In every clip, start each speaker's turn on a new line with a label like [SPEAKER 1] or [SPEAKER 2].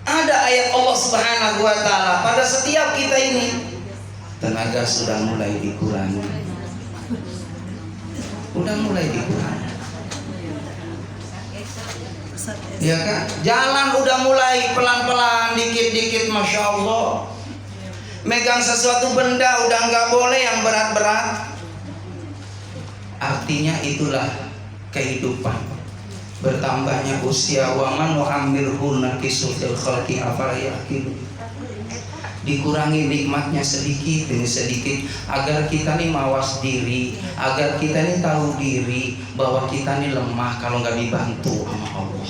[SPEAKER 1] Ada ayat Allah Subhanahu wa ta'ala pada setiap kita ini. Tenaga sudah mulai dikurangi. Udah mulai dikurangi. Ya kan? Jalan udah mulai pelan-pelan, dikit-dikit, Masya Allah. Megang sesuatu benda udah nggak boleh yang berat-berat. Artinya itulah kehidupan. Bertambahnya usia, waman nu'ammirhu naqisu fil khalqi afala yaqilun. Dikurangi nikmatnya sedikit demi sedikit agar kita nih mawas diri, agar kita nih tahu diri bahwa kita nih lemah kalau nggak dibantu sama Allah.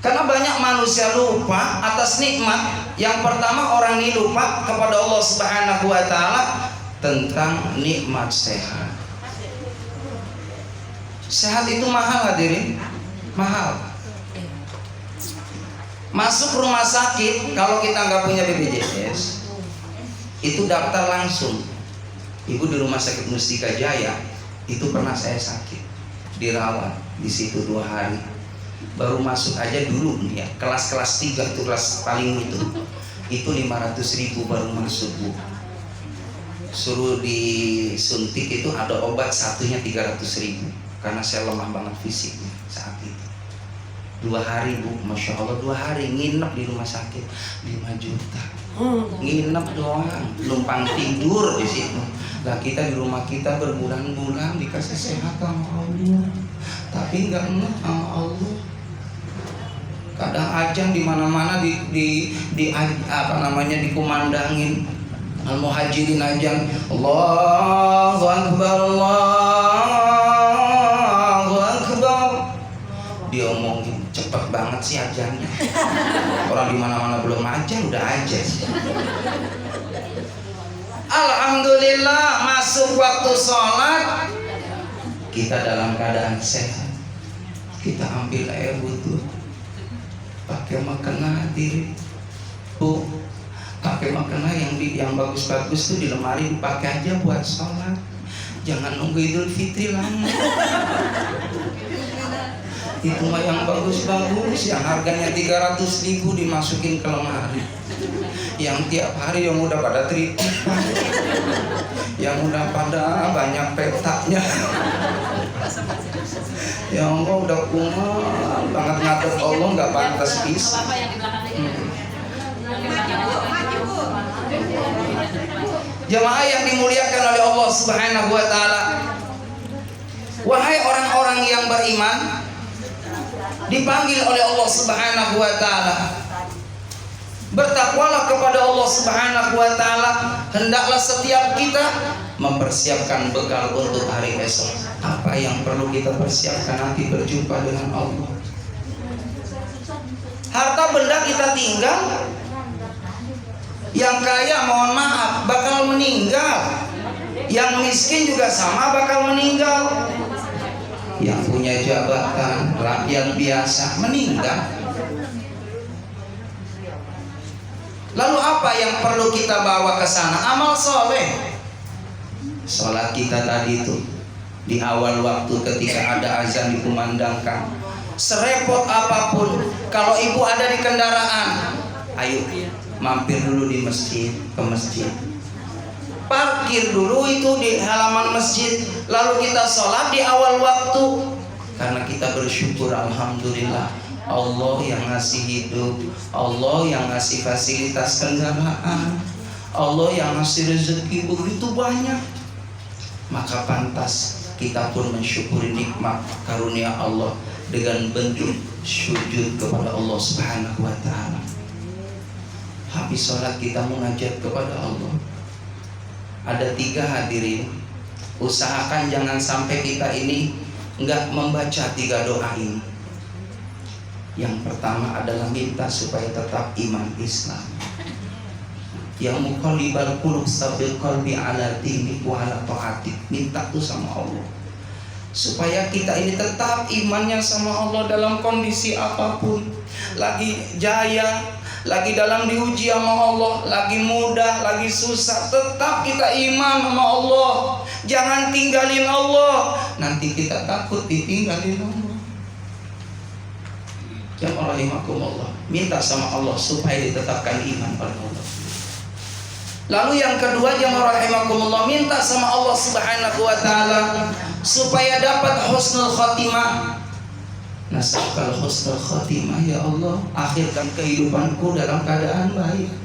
[SPEAKER 1] Karena banyak manusia lupa atas nikmat. Yang pertama, orang ini lupa kepada Allah Subhanahu wa ta'ala tentang nikmat sehat. Sehat itu mahal, hadirin, mahal. Masuk rumah sakit kalau kita nggak punya BPJS, itu daftar langsung. Ibu di rumah sakit Mustika Jaya itu pernah saya sakit, dirawat di situ 2 hari. Baru masuk aja dulu nih ya, kelas 3 itu kelas paling itu 500.000 baru masuk, Bu. Suruh disuntik itu ada obat satunya 300.000 karena saya lemah banget fisiknya saat itu. 2 hari, Bu, Masya Allah, 2 hari nginep di rumah sakit 5 juta. Nginep doang, numpang tidur di situ. Lah kita di rumah kita berbulan-bulan dikasih sehat sama Allah, tapi nggak ingat sama Allah. Kadang ajang di mana-mana di apa namanya dikumandangin. Al-Muhajirin ajang Allahu Akbar, Allahu Akbar. Diomongin cepet banget sih ajannya. Orang di mana-mana belum ajan udah ajan. Alhamdulillah masuk waktu sholat kita dalam keadaan sehat. Kita ambil air wudhu, pakai makanan diri, Bu. Pakai makanan yang bagus-bagus tuh di lemari dipakai aja buat sholat. Jangan nunggu Idul Fitri lama. Itu mah yang bagus-bagus, yang harganya 300.000 dimasukin ke lemari. Yang tiap hari yang udah pada tritipan, yang udah pada banyak petanya. Ya Allah, udah kumat banget ngatur Allah, nggak pantas bisa. Jamaah yang dimuliakan oleh Allah Subhanahu wa ta'ala, wahai orang-orang yang beriman, dipanggil oleh Allah Subhanahu wa ta'ala, bertakwalah kepada Allah Subhanahu wa ta'ala. Hendaklah setiap kita mempersiapkan bekal untuk hari esok. Apa yang perlu kita persiapkan nanti berjumpa dengan Allah? Harta benda kita tinggal. Yang kaya mohon maaf bakal meninggal. Yang miskin juga sama bakal meninggal. Yang punya jabatan, rakyat biasa meninggal. Lalu apa yang perlu kita bawa ke sana? Amal soleh. Sholat kita tadi itu di awal waktu ketika ada azan dikumandangkan, serepot apapun, kalau ibu ada di kendaraan, ayo mampir dulu di masjid, ke masjid, parkir dulu itu di halaman masjid, lalu kita sholat di awal waktu, karena kita bersyukur alhamdulillah Allah yang ngasih hidup, Allah yang ngasih fasilitas kendaraan, Allah yang ngasih rezeki begitu banyak. Maka pantas kita pun mensyukuri nikmat karunia Allah dengan bentuk sujud kepada Allah Subhanahu wa ta'ala. Habis sholat kita munajat kepada Allah. Ada 3 hadirin. Usahakan jangan sampai kita ini enggak membaca 3 doa ini. Yang pertama adalah minta supaya tetap iman Islam. Yang muqallibal qulub sabil qalbi ala dinik wa ala ta'atik. Minta tuh sama Allah supaya kita ini tetap imannya sama Allah dalam kondisi apapun. Lagi jaya, lagi dalam diuji sama Allah, lagi mudah, lagi susah, tetap kita iman sama Allah. Jangan tinggalin Allah. Nanti kita takut ditinggalin Allah. Jamaah rahimakumullah, minta sama Allah supaya ditetapkan iman pada Allah. Lalu yang kedua, jamaah rahimakumullah, minta sama Allah Subhanahu wa taala supaya dapat husnul khotimah. Nas'aluka husnul khotimah ya Allah, akhirkan kehidupanku dalam keadaan baik.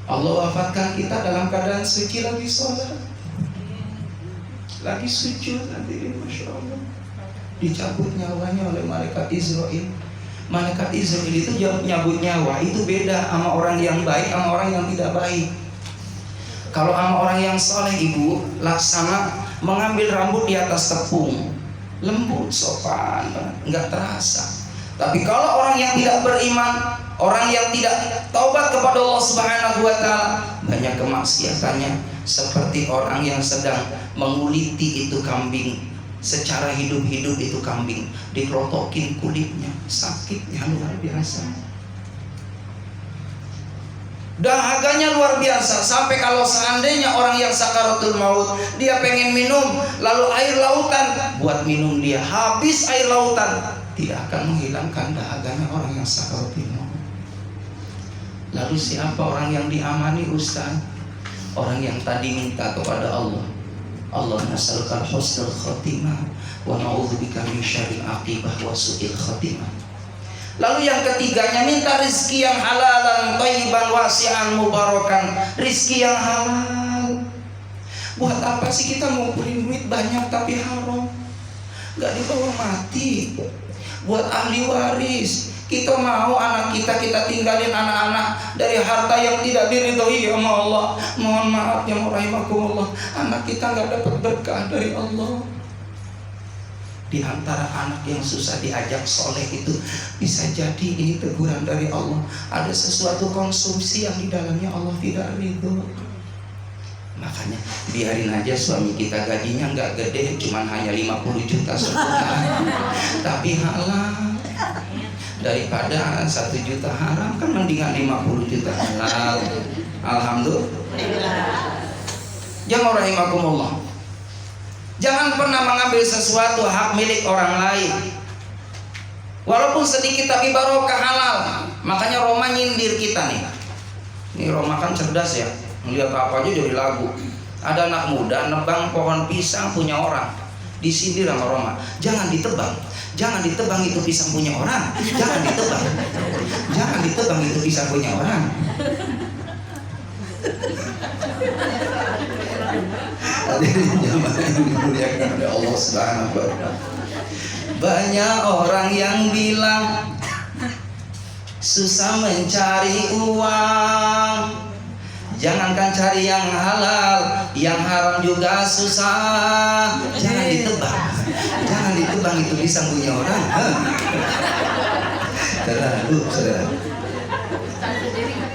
[SPEAKER 1] Allah wafatkan kita dalam keadaan suci, lagi sholat, lagi sujud, nanti masya Allah dicabut nyawanya oleh malaikat Israel. Malaikat Israel itu nyabut nyawa itu beda sama orang yang baik sama orang yang tidak baik. Kalau sama orang yang soleh, ibu, laksana mengambil rambut di atas tepung, lembut, sopan, nggak terasa. Tapi kalau orang yang tidak beriman, orang yang tidak taubat kepada Allah Subhanahu wa taala, banyak kemaksiatannya, seperti orang yang sedang menguliti itu kambing. Secara hidup-hidup itu kambing dikerotokin kulitnya, sakitnya luar biasa, dahaganya luar biasa. Sampai kalau seandainya orang yang sakaratul maut, dia pengen minum, lalu air lautan buat minum, dia habis air lautan, tidak akan menghilangkan dahaganya orang yang sakaratul maut. Lalu siapa orang yang diamani, Ustaz? Orang yang tadi minta kepada Allah, Allah nas'aluka husnul khotimah wa na'udzubika min syarril aqibah wa su'il khotimah. Lalu yang ketiganya, minta rizki yang halalan, thayyiban, wasi'an, mubarakan. Rizki yang halal. Buat apa sih kita ngumpulin duit banyak tapi haram? Gak dibawa mati. Buat ahli waris, kita mau anak kita tinggalin anak-anak dari harta yang tidak diridhoi sama Allah. Mohon maaf ya rahimakumullah, anak kita nggak dapat berkah dari Allah. Di antara anak yang susah diajak soleh itu, bisa jadi ini teguran dari Allah. Ada sesuatu konsumsi yang di dalamnya Allah tidak ridho. Makanya biarin aja suami kita gajinya nggak gede, cuman hanya 50 juta sebulan, tapi halal. Daripada 1 juta haram, kan mendingan 50 juta halal. Alhamdulillah. Jangan rahimakumullah, jangan pernah mengambil sesuatu hak milik orang lain, walaupun sedikit tapi barokah halal. Makanya Roma nyindir kita nih. Ini Roma kan cerdas ya, melihat apa aja jadi lagu. Ada anak muda nebang pohon pisang punya orang, disindir sama Roma, jangan ditebang. Jangan ditebang, itu pisang punya orang. Jangan ditebang. Jangan ditebang, itu pisang punya orang. Hadirin jamaah yang dimuliakan oleh Allah Subhanahu wa taala. Banyak orang yang bilang susah mencari uang. Jangankan cari yang halal, yang haram juga susah. Jangan ditebang. Jangan ditebang, itu pisang punya orang. Saudara.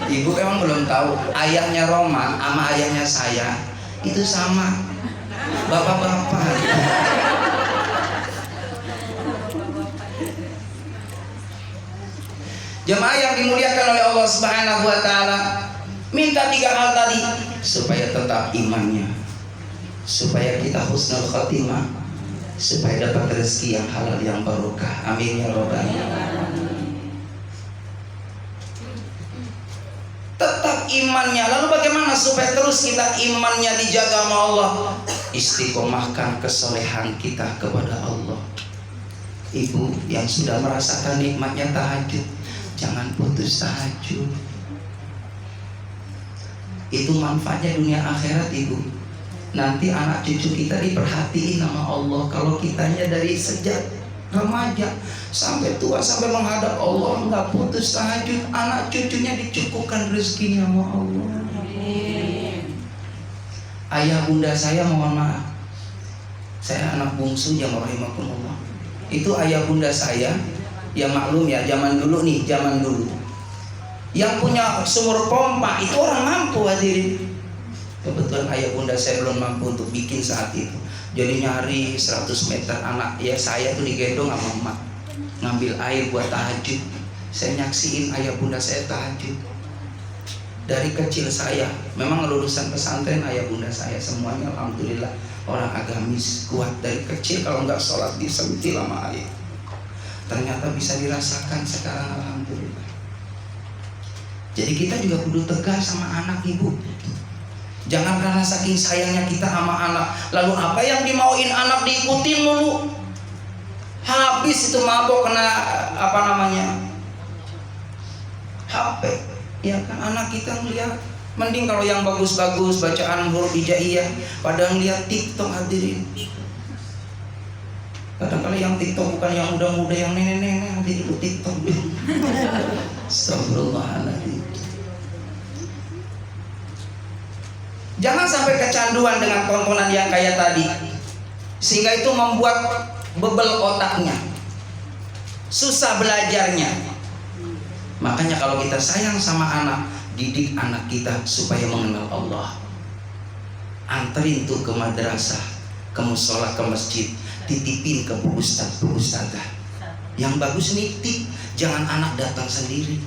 [SPEAKER 1] Ibu emang belum tahu, ayahnya Roma sama ayahnya saya itu sama, bapak-bapak. Jemaah yang dimuliakan oleh Allah Subhanahu wa taala, minta 3 hal tadi supaya tetap imannya, supaya kita husnul khotimah, supaya dapat rezeki yang halal yang barokah. Amin ya rabbal alamin. Tetap imannya. Lalu bagaimana supaya terus kita imannya dijaga sama Allah? Istiqomahkan kesolehan kita kepada Allah. Ibu yang sudah merasakan nikmatnya tahajud, jangan putus tahajud. Itu manfaatnya dunia akhirat, ibu. Nanti anak cucu kita diperhatiin sama Allah. Kalau kitanya dari sejak remaja sampai tua, sampai menghadap Allah, nggak putus tahajud, anak cucunya dicukupkan rezekinya sama Allah. Ayah bunda saya, mohon maaf, saya anak bungsu jamaah rahimakumullah. Itu ayah bunda saya, ya maklum ya, zaman dulu nih, zaman dulu yang punya sumur pompa itu orang mampu, hadirin. Kebetulan ayah bunda saya belum mampu untuk bikin saat itu, jadi nyari 100 meter anak ya saya tuh digendong sama emak ngambil air buat tahajud. Saya nyaksiin ayah bunda saya tahajud. Dari kecil saya memang lulusan pesantren, ayah bunda saya semuanya alhamdulillah orang agamis kuat. Dari kecil kalau nggak sholat disentil sama ayah. ternyata bisa dirasakan sekarang, alhamdulillah. Jadi kita juga kudu tegas sama anak, ibu. Jangan karena saking sayangnya kita sama anak, lalu apa yang dimauin anak diikutin mulu. Habis itu mabok kena apa namanya, HP. Ya kan, anak kita ngeliat, mending kalau yang bagus-bagus bacaan huruf hijaiyah, padahal lihat TikTok, hadirin. Kadang-kadang yang TikTok bukan yang muda-muda, yang nenek-nenek, nanti itu TikTok. Astagfirullahaladzim. Jangan sampai kecanduan dengan tontonan yang kayak tadi, sehingga itu membuat bebel otaknya, susah belajarnya. Makanya kalau kita sayang sama anak, didik anak kita supaya mengenal Allah. Anterin tuh ke madrasah, ke musola, ke masjid, titipin ke bu ustadz, bu ustadzah. Yang bagus nitip, jangan anak datang sendiri.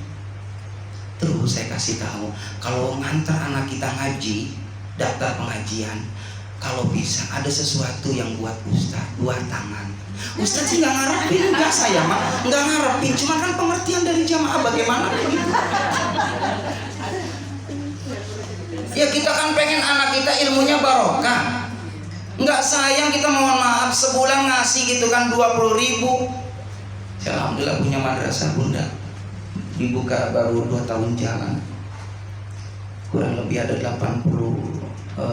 [SPEAKER 1] Terus saya kasih tahu, kalau ngantar anak kita ngaji, daftar pengajian, kalau bisa ada sesuatu yang buat ustadz, 2 tangan. Ustadz sih nggak ngarepin, enggak, saya mah nggak ngarepin, cuma kan pengertian dari jamaah bagaimana begitu. Ya kita kan pengen anak kita ilmunya barokah. Nggak sayang kita, mohon maaf, sebulan ngasih gitu kan 20.000. Alhamdulillah punya madrasah bunda, dibuka baru 2 tahun jalan, kurang lebih ada 80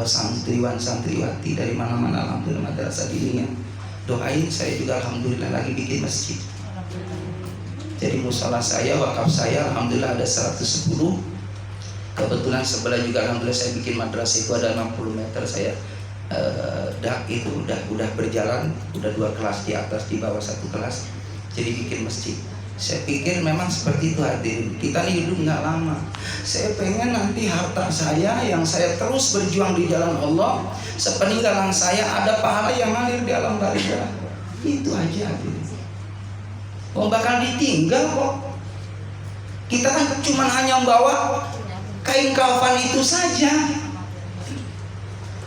[SPEAKER 1] santriwan santriwati dari mana-mana. Alhamdulillah madrasah dirinya. Doain saya juga, alhamdulillah lagi bikin masjid. Jadi musola saya, wakaf saya, alhamdulillah ada 110. Kebetulan sebelah juga alhamdulillah saya bikin madrasah, itu ada 60 meter. Saya dak itu udah berjalan, udah 2 kelas di atas, di bawah 1 kelas. Jadi bikin masjid. Saya pikir memang seperti itu, hadirin. Kita nih hidup nggak lama. Saya pengen nanti harta saya yang saya terus berjuang di jalan Allah, sepeninggalan saya ada pahala yang ngalir di alam barzakh. Itu aja, hadirin. Oh, bakal ditinggal kok. Kita kan cuma hanya membawa kain kafan itu saja.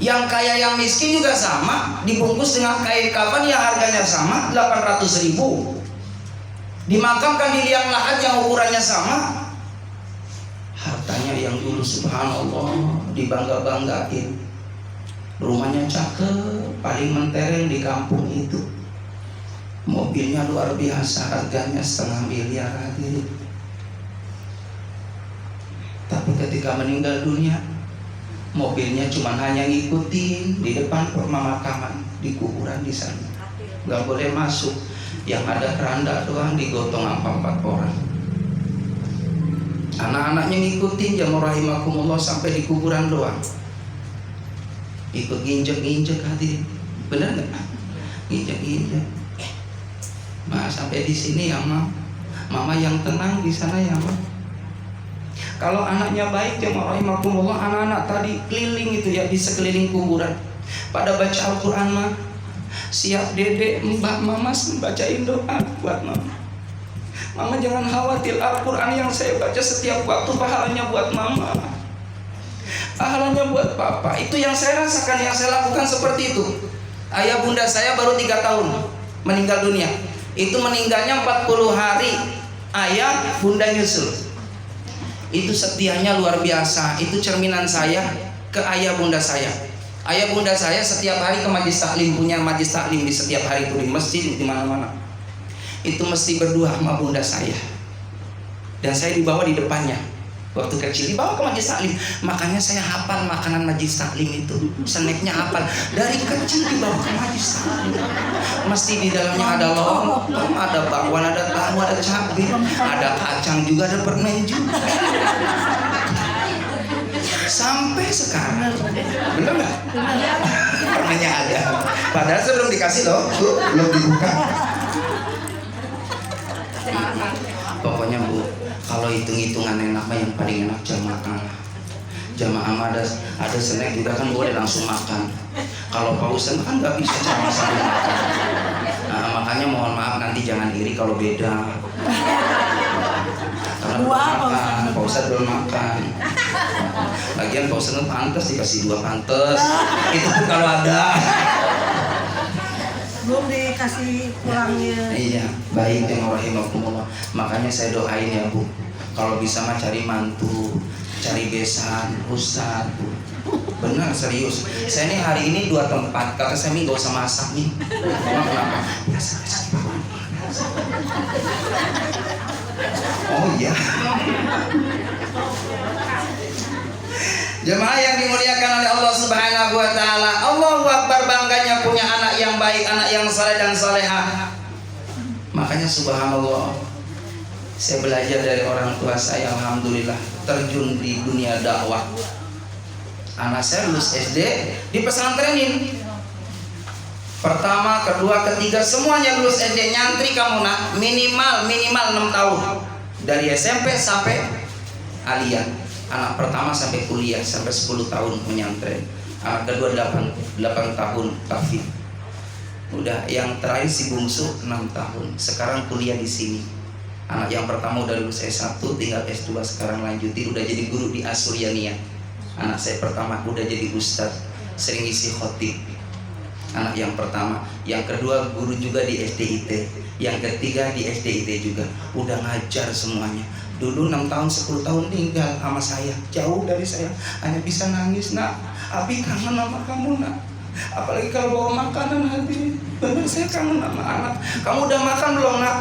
[SPEAKER 1] Yang kaya yang miskin juga sama, dibungkus dengan kain kafan yang harganya sama, 800.000. Dimakamkan di liang lahat yang ukurannya sama. Hartanya yang dulu subhanallah dibangga-banggain, rumahnya cakep, paling mentereng di kampung itu, mobilnya luar biasa, harganya 500 miliar, hadirin. Tapi ketika meninggal dunia, mobilnya cuma hanya ngikutin di depan pemakaman, di kuburan di sana, nggak boleh masuk. Yang ada keranda doang, digotong 4 orang. Anak-anaknya ngikutin, jamu rahimakumullah, sampai di kuburan doang. Ikut nginjek-nginjek, hadirin. Bener nggak? Nginjek-nginjek. Sampai di sini ya mama yang tenang di sana ya ma. Kalau anaknya baik, jamu rahimakumullah, anak-anak tadi keliling itu ya di sekeliling kuburan, pada baca Al-Quran mah. Siap dedek, mbak, mama bacain doa buat mama. Mama jangan khawatir, Al-Quran yang saya baca setiap waktu pahalanya buat mama, pahalanya buat papa. Itu yang saya rasakan, yang saya lakukan seperti itu. Ayah bunda saya baru 3 tahun meninggal dunia. Itu meninggalnya 40 hari, ayah bunda nyusul. Itu setianya luar biasa. Itu cerminan saya ke ayah bunda saya. Ayah bunda saya setiap hari ke majlis taklim, punya majlis taklim di setiap hari itu, di masjid, di mana-mana. Itu mesti berdua sama bunda saya. Dan saya dibawa di depannya. Waktu kecil dibawa ke majlis taklim. Makanya saya hafal makanan majlis taklim itu. Snacknya hafal. Dari kecil dibawa ke majlis taklim. Mesti di dalamnya ada lontong, ada bakwan, ada tahu, ada cabai, ada kacang juga, ada permen juga. Sampai sekarang, bener nggak? Permennya ada. Padahal sebelum dikasih loh, belum dibuka. Pokoknya bu, kalau hitung-hitungan enak mah yang paling enak jamaah. Jamaah mah ada snack juga kan boleh langsung makan. Kalau pausan kan nggak bisa sama sambil makan. Nah, makanya mohon maaf nanti jangan iri kalau beda. Karena belum makan, Pak Ustadz belum makan. Lagian Pak Ustadz pantes dikasih 2 pantes. Itu pun kalau ada.
[SPEAKER 2] Belum kasih pulangnya.
[SPEAKER 1] Iya, baik yang rahimakumullah. Makanya saya doain ya Bu, kalau bisa mah cari mantu, cari besan, ustad Bu. Benar serius. Saya ini hari ini 2 tempat. Kata saya gak usah masak nih. Kenapa? Biasa. Oh iya. Jemaah yang dimuliakan oleh Allah Subhanahu wa taala. Allahu Akbar, bangganya punya anak yang baik, anak yang saleh dan salehah. Makanya subhanallah, saya belajar dari orang tua saya, alhamdulillah terjun di dunia dakwah. Anak saya lulus SD di pesantrenin. Pertama, kedua, ketiga semuanya lulus SD. Nyantri kamu nak minimal 6 tahun. Dari SMP sampai aliyah. Anak pertama sampai kuliah sampai 10 tahun menyantren. Anak kedua 8 tahun tahfidz. Udah yang terakhir si bungsu 6 tahun. Sekarang kuliah di sini. Anak yang pertama udah lulus S1, tinggal S2 sekarang lanjutin, udah jadi guru di Asuryaniyah. Anak saya pertama udah jadi ustadz, sering isi khotib. Anak yang pertama, yang kedua guru juga di SDIT, yang ketiga di SDIT juga, udah ngajar semuanya. Dulu 6 tahun 10 tahun tinggal sama saya, jauh dari saya, hanya bisa nangis, nak, Abi kangen sama kamu nak. Apalagi kalau bawa makanan hati, bener saya kangen sama anak. Kamu udah makan belum nak?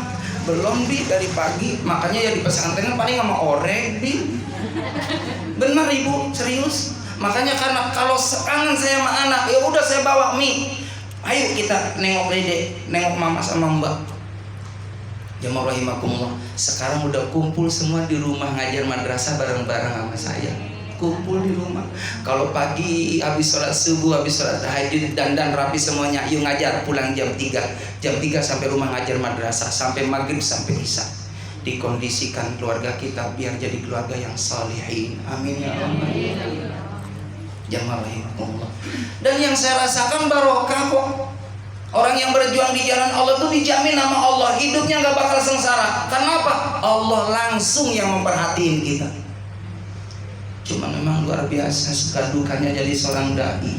[SPEAKER 1] Belum Bi, dari pagi. Makanya ya di pesantren paling sama orek Bi. Benar Ibu, serius. Makanya karena kalau kangen saya sama anak, ya udah saya bawa mie. Ayo kita nengok Dede, nengok Mama sama Mbak. Jamaah rahimakumullah. Sekarang udah kumpul semua di rumah ngajar madrasah bareng-bareng sama saya. Kumpul di rumah. Kalau pagi habis sholat subuh, habis sholat tahajud, dandan rapi semuanya, yuk ngajar, pulang jam 3. Jam 3 sampai rumah ngajar madrasah, sampai maghrib sampai isya. Dikondisikan keluarga kita biar jadi keluarga yang salihin. Amin ya Allah. Jamaah rahimakumullah. Dan yang saya rasakan barokah kok. Orang yang berjuang di jalan Allah itu dijamin nama Allah, hidupnya gak bakal sengsara. Kenapa? Allah langsung yang memperhatiin kita. Cuma memang luar biasa suka dukanya jadi seorang dai,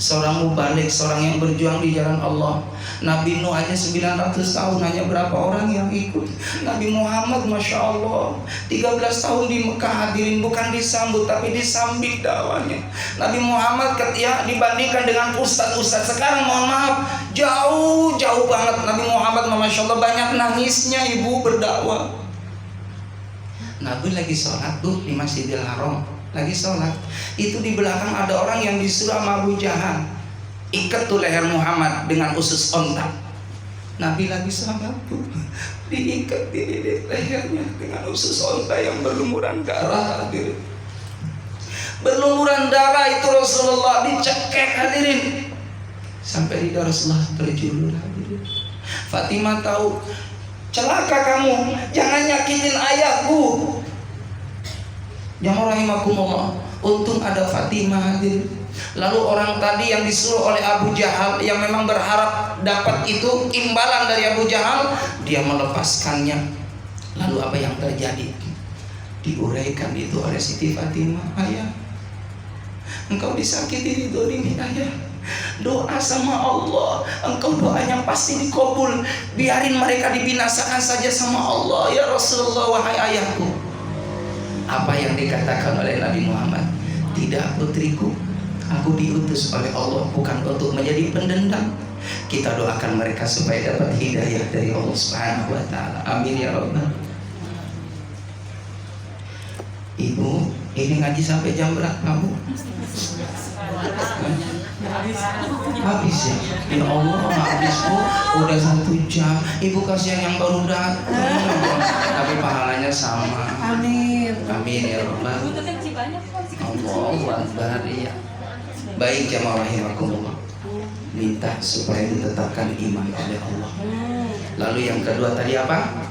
[SPEAKER 1] seorang mubalik, seorang yang berjuang di jalan Allah. Nabi Nuh aja 900 tahun, hanya berapa orang yang ikut. Nabi Muhammad Masya Allah 13 tahun di Mekah, hadirin, bukan disambut tapi disambit dakwanya. Nabi Muhammad ketika dibandingkan dengan ustadz-ustadz sekarang, mohon maaf, jauh banget. Nabi Muhammad Masya Allah banyak nangisnya ibu berdakwah. Nabi lagi sholat tuh di Masjidil Haram, lagi sholat, itu di belakang ada orang yang disuruh sama Abu Jahal, ikat tuh leher Muhammad dengan usus onta. Nabi lagi sholat tuh diikat di lehernya dengan usus onta yang berlumuran darah, hadirin. Berlumuran darah itu Rasulullah dicekek, hadirin, sampai lidah Rasulullah terjulur, hadirin. Fatimah tahu, celaka kamu, jangan nyakitin ayahku. Jamaah rahimakumullah. Untung ada Fatimah, hadir. Lalu orang tadi yang disuruh oleh Abu Jahal, yang memang berharap dapat itu imbalan dari Abu Jahal, dia melepaskannya. Lalu apa yang terjadi? Diuraikan itu oleh Siti Fatimah. Ayah, engkau disakiti, didolimi ayah. Doa sama Allah, engkau doanya pasti dikabul. Biarin mereka dibinasakan saja sama Allah ya Rasulullah, wahai ayahku. Apa yang dikatakan oleh Nabi Muhammad? Tidak putriku, aku diutus oleh Allah bukan untuk menjadi pendendam. Kita doakan mereka supaya dapat hidayah dari Allah Subhanahu wa taala. Amin ya rabbal. Ibu, ini ngaji sampai jam berapa, Bu? Habis ya? Ya Allah, habis Bu, udah 1 jam. Ibu kasihan yang baru datang, tapi pahalanya sama.
[SPEAKER 2] Amin.
[SPEAKER 1] Amin ya Rabbal. Allahu Akbar ya. Baik jamaah rahimakumullah. Minta supaya ditetapkan iman oleh Allah. Lalu yang kedua tadi apa?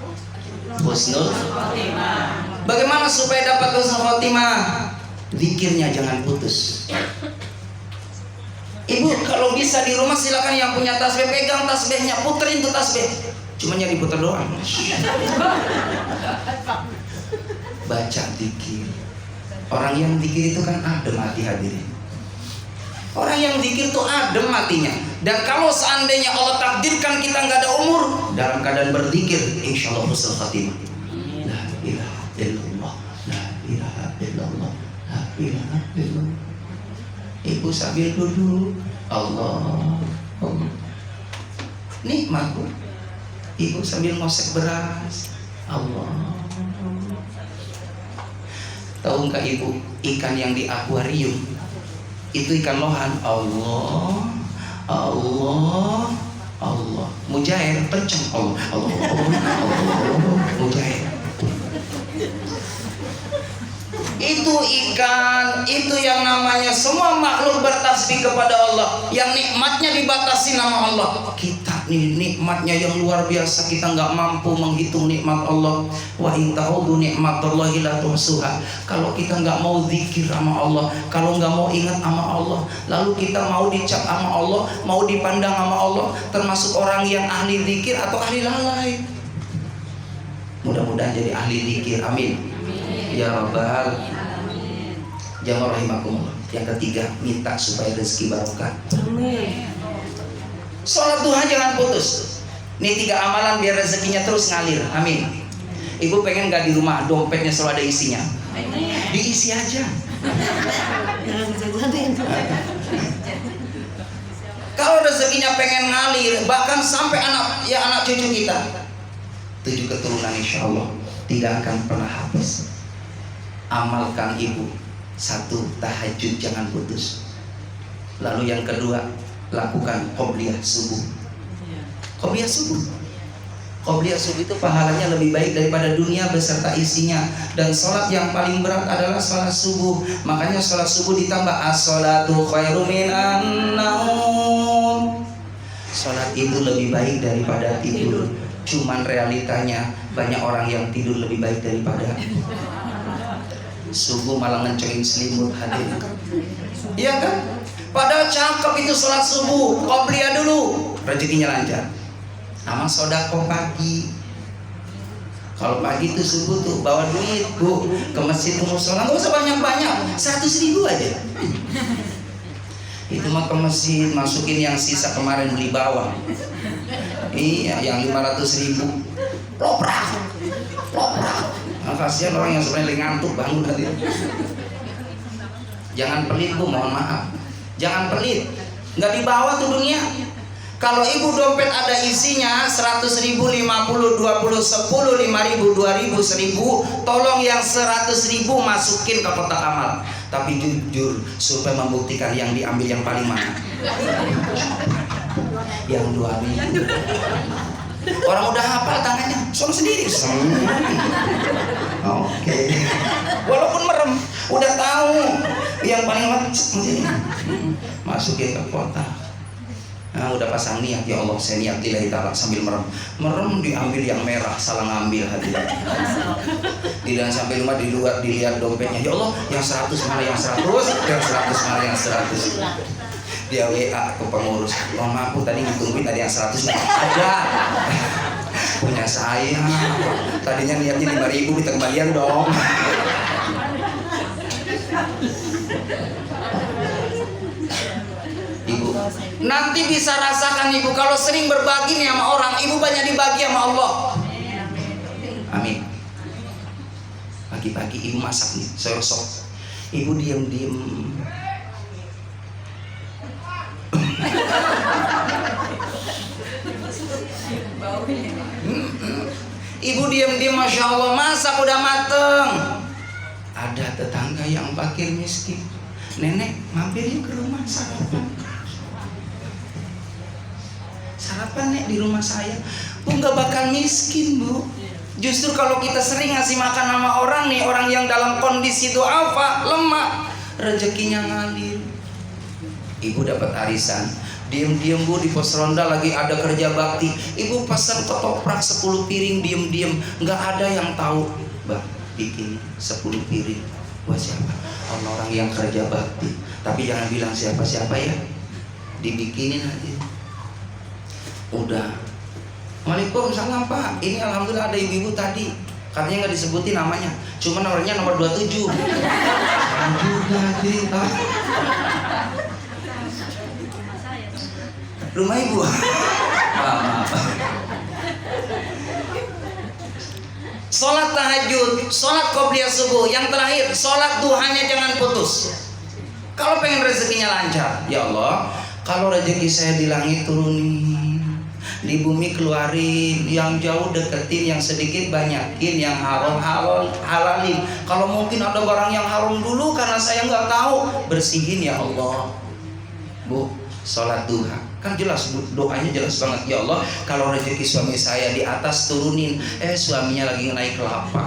[SPEAKER 1] Husnul khotimah. Bagaimana supaya dapat husnul khotimah? Zikirnya jangan putus. Ibu kalau bisa di rumah silakan yang punya tasbih pegang tasbihnya, puterin tuh tasbih. Cuma yang diputer doang. Baca zikir. Orang yang zikir itu kan adem hati, hadirin. Orang yang zikir tuh adem matinya. Dan kalau seandainya Allah takdirkan kita nggak ada umur, dalam keadaan berzikir, insya Allah husnul khatimah. La ilaha illallah, la ilaha illallah, la ilaha illallah. Ibu sambil duduk, Allah, Allah. Nikmat Bu. Ibu sambil ngosek beras, Allah. Tahu nggak Ibu, ikan yang di akuarium itu ikan lohan, Allah, Allah, Allah. Mujair penceng, Allah, Allah, Allah, Allah, mujair. Itu ikan, itu yang namanya semua makhluk bertasbih kepada Allah, yang nikmatnya dibatasi nama Allah. Kita nih nikmatnya yang luar biasa, kita nggak mampu menghitung nikmat Allah. Wa in ta'udu nikmatallahi la tuhsuha. Kalau kita nggak mau zikir sama Allah, kalau nggak mau ingat sama Allah, lalu kita mau dicap sama Allah, mau dipandang sama Allah, termasuk orang yang ahli zikir atau ahli lalai. Mudah-mudahan jadi ahli zikir, amin. Ya Rabbal Jamaah rahimakumullah. Yang ketiga, minta supaya rezeki barokah.
[SPEAKER 2] Amin.
[SPEAKER 1] Sholat duha jangan putus. Ini 3 amalan biar rezekinya terus ngalir. Amin. Ibu pengen gak di rumah dompetnya selalu ada isinya? Diisi aja. Kalau rezekinya pengen ngalir, bahkan sampai anak cucu kita, 7 keturunan insya Allah tidak akan pernah habis. Amalkan Ibu. 1, tahajud jangan putus. Lalu yang kedua, lakukan qobliyah subuh. Qobliyah subuh. Qobliyah subuh itu pahalanya lebih baik daripada dunia beserta isinya. Dan sholat yang paling berat adalah sholat subuh. Makanya sholat subuh ditambah as-sholatu khairu minan naum. Sholat itu lebih baik daripada tidur. Cuman realitanya banyak orang yang tidur lebih baik daripada subuh, malah ngencengin selimut hadir. Iya kan? Padahal cakep itu sholat subuh. Qobliyah dulu, rezekinya lancar. Sama sodako pagi. Kalau pagi tuh subuh tuh bawa duit Bu, ke masjid musola, nggak usah banyak-banyak, 100.000 aja. Itu mah ke masjid, masukin yang sisa kemarin beli bawang. Iya, yang 500.000. Loprak, loprak. Nah, kasihan orang yang sebenarnya ngantuk bangun tadi. Jangan pelit Bu, mohon maaf. Jangan pelit. Nggak dibawa tuh dunia. Kalau Ibu dompet ada isinya 100.000, 50, 20, 10, 5.000, 2.000, 1.000, tolong yang 100.000 masukin ke kotak amal. Tapi jujur supaya membuktikan yang diambil yang paling mana. Yang 2.000. Orang udah hafal tangannya, sono sendiri. Oke. Walaupun merem, udah tahu yang paling macet masukin ke kotak. Nah, udah pasang niat, ya Allah saya niat lillahi ta'ala, sambil merem diambil yang merah, salah ngambil hadiah. Di dalam sampai rumah di luar dilihat dompetnya, ya Allah yang 100 mana yang 100, yang 100 mana yang 100. Dia WA ke pengurus, mohon maaf tadi ngitung duit ada yang 100 ada. Punya saya, tadinya niatnya 5.000 minta kembalian dong. Ibu, nanti bisa rasakan Ibu kalau sering berbagi nih sama orang, Ibu banyak dibagi sama Allah. Amin. Pagi-pagi Ibu masak nih, sayur sop. Ibu diam-diam. Ibu diam-diam, Masya Allah, masak udah mateng. Ada tetangga yang fakir miskin, nenek mampir yuk ke rumah sarapan. Sarapan nek di rumah saya. Bu nggak bakal miskin Bu. Justru kalau kita sering ngasih makan sama orang nih, orang yang dalam kondisi du'afa, lemah, rezekinya ngalir. Ibu dapat arisan, diam-diam Bu di pos ronda lagi ada kerja bakti. Ibu pesan ketoprak 10 piring, diam-diam, nggak ada yang tahu. Bang, bikin 10 piring buat siapa? Orang yang kerja bakti. Tapi jangan bilang siapa-siapa ya. Dibikinin nanti. Udah. Waalaikumsalam Pak. Ini alhamdulillah ada ibu-ibu tadi. Katanya nggak disebutin namanya. Cuma nomornya nomor 27. Juga cerita. Rumah ibu. Maaf. Sholat tahajud, sholat qobliyah subuh, yang terakhir sholat duhanya jangan putus. Kalau pengen rezekinya lancar, ya Allah, kalau rezeki saya di langit turunin, di bumi keluarin, yang jauh deketin, yang sedikit banyakin, yang haram halalin. Kalau mungkin ada barang yang haram dulu karena saya nggak tahu, bersihin ya Allah. Bu, sholat duha kan jelas, doanya jelas banget. Ya Allah, kalau rezeki suami saya di atas turunin, suaminya lagi naik kelapa.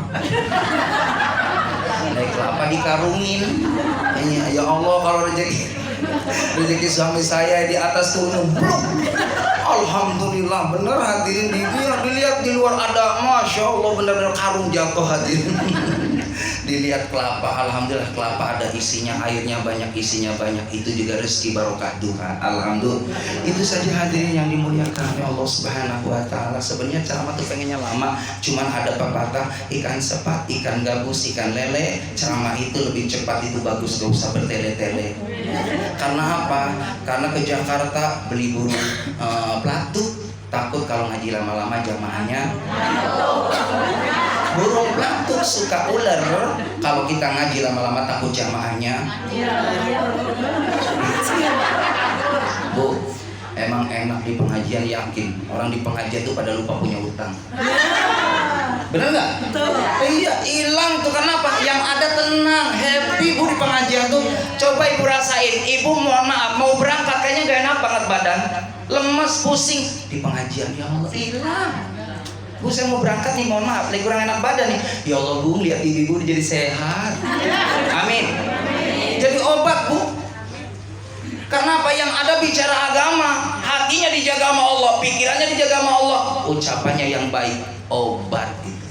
[SPEAKER 1] Naik kelapa dikarungin. Ya Allah, kalau rezeki suami saya di atas turunin. Alhamdulillah, bener hadirin, dilihat di luar ada, masya Allah, benar-benar karung jatuh hadirin. Dilihat kelapa, alhamdulillah kelapa ada isinya, airnya banyak, isinya banyak, itu juga rezeki barokah duha. Alhamdulillah. Itu saja hadirin yang dimuliakan oleh Allah Subhanahu wa taala. Sebenarnya ceramah tuh pengennya lama, cuman ada pepatah ikan sepat, ikan gabus, ikan lele. Ceramah itu lebih cepat, itu bagus, gak usah bertele-tele. Karena apa? Karena ke Jakarta beli burung pelatuk, takut kalau ngaji lama-lama jamaahnya. Burung pelatuk suka ular, kalau kita ngaji lama-lama takut jamaahnya. Bu, emang enak di pengajian, yakin orang di pengajian tuh pada lupa punya utang. Bener nggak? Iya, hilang tuh. Kenapa? Yang ada tenang, happy bu di pengajian tuh. Coba ibu rasain, ibu mohon maaf mau berangkat kayaknya gak enak banget badan, lemes, pusing. Di pengajian ya Allah hilang. Bu, saya mau berangkat nih, mohon maaf, lagi kurang enak badan nih. Ya Allah bu, lihat ibu jadi sehat. Amin. Jadi obat bu. Karena apa? Yang ada bicara agama, hatinya dijaga sama Allah, pikirannya dijaga sama Allah, ucapannya yang baik, obat itu.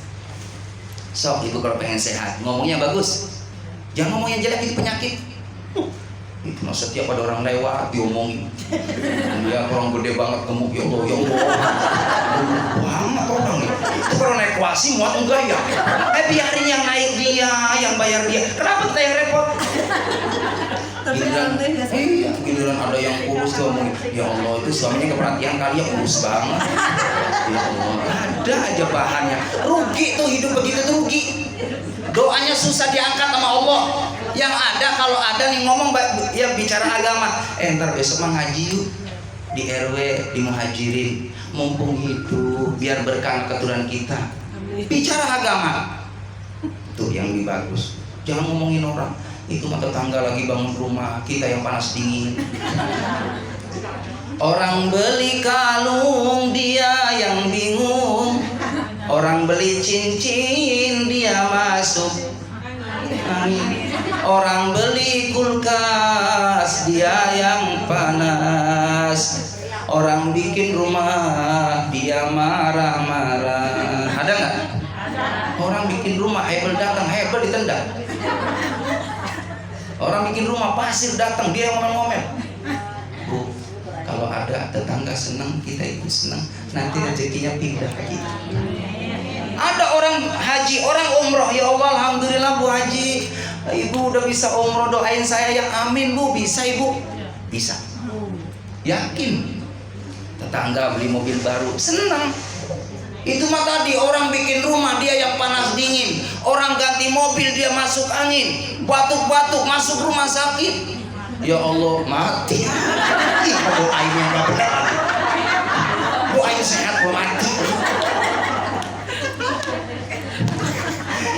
[SPEAKER 1] Sok ibu kalau pengen sehat, ngomongnya bagus, jangan ngomongnya jelek, itu penyakit. Itu setiap ada orang lewat diomongin, dia orang gede banget gemuk, ya Allah, ya Allah, banget orang ya. Itu kalau naik kuasi muat enggak ya? Biarin yang naik dia, yang bayar dia. Kenapa kita yang repot? Giliran ada yang kurus tuh ngomongin, ya Allah itu suaminya keperhatian kali ya, kurus banget. Ya Allah, ada aja bahannya. Rugi tuh hidup begitu tuh, rugi. Doanya susah diangkat sama Allah. Yang ada kalau ada nih ngomong ya bicara agama, ntar besok mah ngaji yuk di RW, di Muhajirin, mumpung hidup, biar berkah keturunan kita. Bicara agama tuh yang lebih bagus. Jangan ngomongin orang. Itu mah tetangga lagi bangun rumah, kita yang panas dingin. Orang beli kalung, dia yang bingung. Orang beli cincin, dia masuk angin. Orang beli kulkas, dia yang panas. Orang bikin rumah, dia marah-marah. Ada nggak? Orang bikin rumah, hebel datang, hebel ditendang. Orang bikin rumah, pasir datang, dia yang ngomel-ngomel. Bu, kalau ada tetangga senang, kita ikut senang, nanti rezekinya pindah ke kita. Ada orang haji, orang umroh, ya Allah alhamdulillah Bu Haji, ibu udah bisa umroh, doain saya ya, amin Bu. Bisa ibu? Bisa. Yakin? Tetangga beli mobil baru, senang. Itu mah tadi orang bikin rumah, dia yang panas dingin. Orang ganti mobil, dia masuk angin. Batuk-batuk masuk rumah sakit. Ya Allah, mati. Ih, doainnya nggak benar. Doain sehat, gua mati.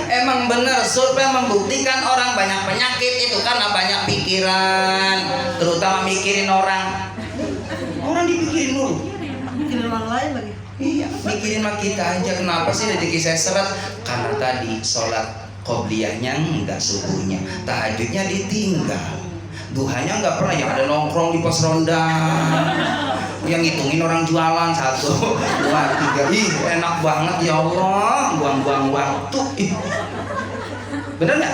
[SPEAKER 1] Emang benar, survei membuktikan orang banyak penyakit itu karena banyak pikiran, terutama mikirin orang. Orang dipikirin dulu.
[SPEAKER 2] Mikirin orang lain lagi.
[SPEAKER 1] Iya, mikirin mah kita aja. Kenapa sih rezeki saya seret? Karena tadi sholat qobliyahnya enggak, subuhnya, tahajudnya ditinggal, duhanya enggak pernah. Yang ada nongkrong di pos ronda, yang ngitungin orang jualan 1, 2, 3. Ih, enak banget ya Allah, buang-buang waktu. Ih. Bener nggak?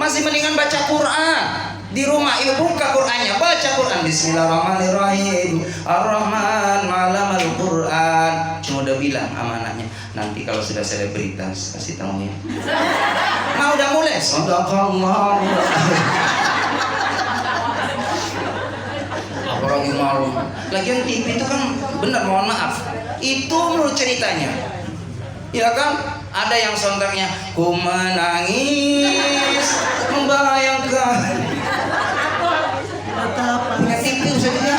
[SPEAKER 1] Masih mendingan baca Quran di rumah. Ibu buka Qurannya, baca Quran. Bismillahirrahmanirrahim. Ar-Rahman malam al-Quran. Cuma udah bilang amanahnya, nanti kalau sudah selebritas kasih tahu ya. Nah udah mulai. Sadaqallah. Apalagi malu. Lagian TV itu kan benar, mohon maaf, itu menurut ceritanya, ya kan? Ada yang soundtracknya ku menangis membayangkan. Punya TV saja.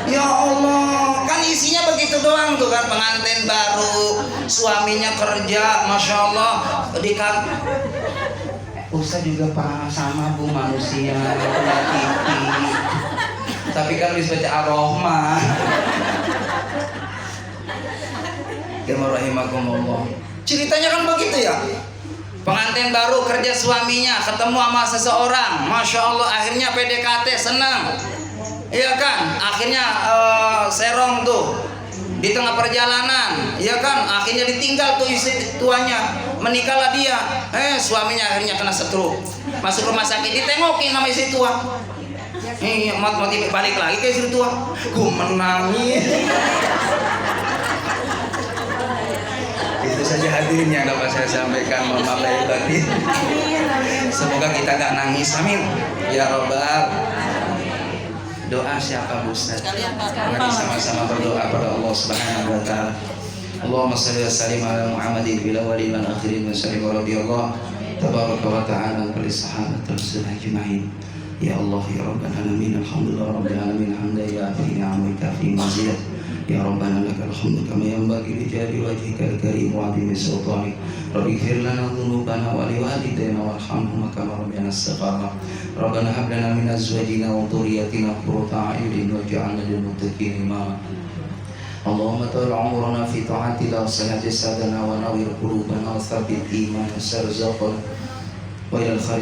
[SPEAKER 1] Ya Allah, kan isinya begitu doang tuh kan, pengantin baru, suaminya kerja, masya Allah, di kan. Ustaz juga pak sama bu manusia, punya TV. Tapi kan bisa baca Ar-Rahman. Bismillahirrahmanirrahim. Ceritanya kan begitu ya. Pengantin baru kerja suaminya ketemu sama seseorang, masya Allah, akhirnya PDKT senang, iya kan? Akhirnya serong tuh di tengah perjalanan, iya kan? Akhirnya ditinggal tuh istri tuanya, menikahlah dia. Suaminya akhirnya kena stroke, masuk rumah sakit, ditengokin sama istri tua. Mau balik lagi ke istri tua, ku menangis. Itu saja hadirin yang dapat saya sampaikan, mohon maaf lahir batin. Semoga kita gak nangis, amin ya robbal. Doa siapa Bu Ustaz? Mari sama-sama berdoa pada Allah Subhanahu wa taala. Allahumma shalli wa sallim ala Muhammadin bil awwalin wal akhirin wa sallim wa radhiyallahu tabaraka wa ta'ala wa li sahabati rasul ajma'in. Ya Allah ya rabbal alamin, alhamdulillah rabbil alamin, hamdan yafi ni'amika fi mazidat. Ya Rabbana lakal hamdu kama yanbaghi li jalali wajhika al-karim wa 'azimi sultanik. Rabbi ighfir lana dhunubana wa li walidayna warhamhuma kama rabbayana saghira. Rabbana hab lana min azwajina wa dhurriyyatina qurrata a'yunin waj'alna lil muttaqina imama. Allahumma tawal umrana fi ta'atika wa sihhati sadana wa nawwir qulubana wa tsabbit iman wa sarzaqna wa ila al-khair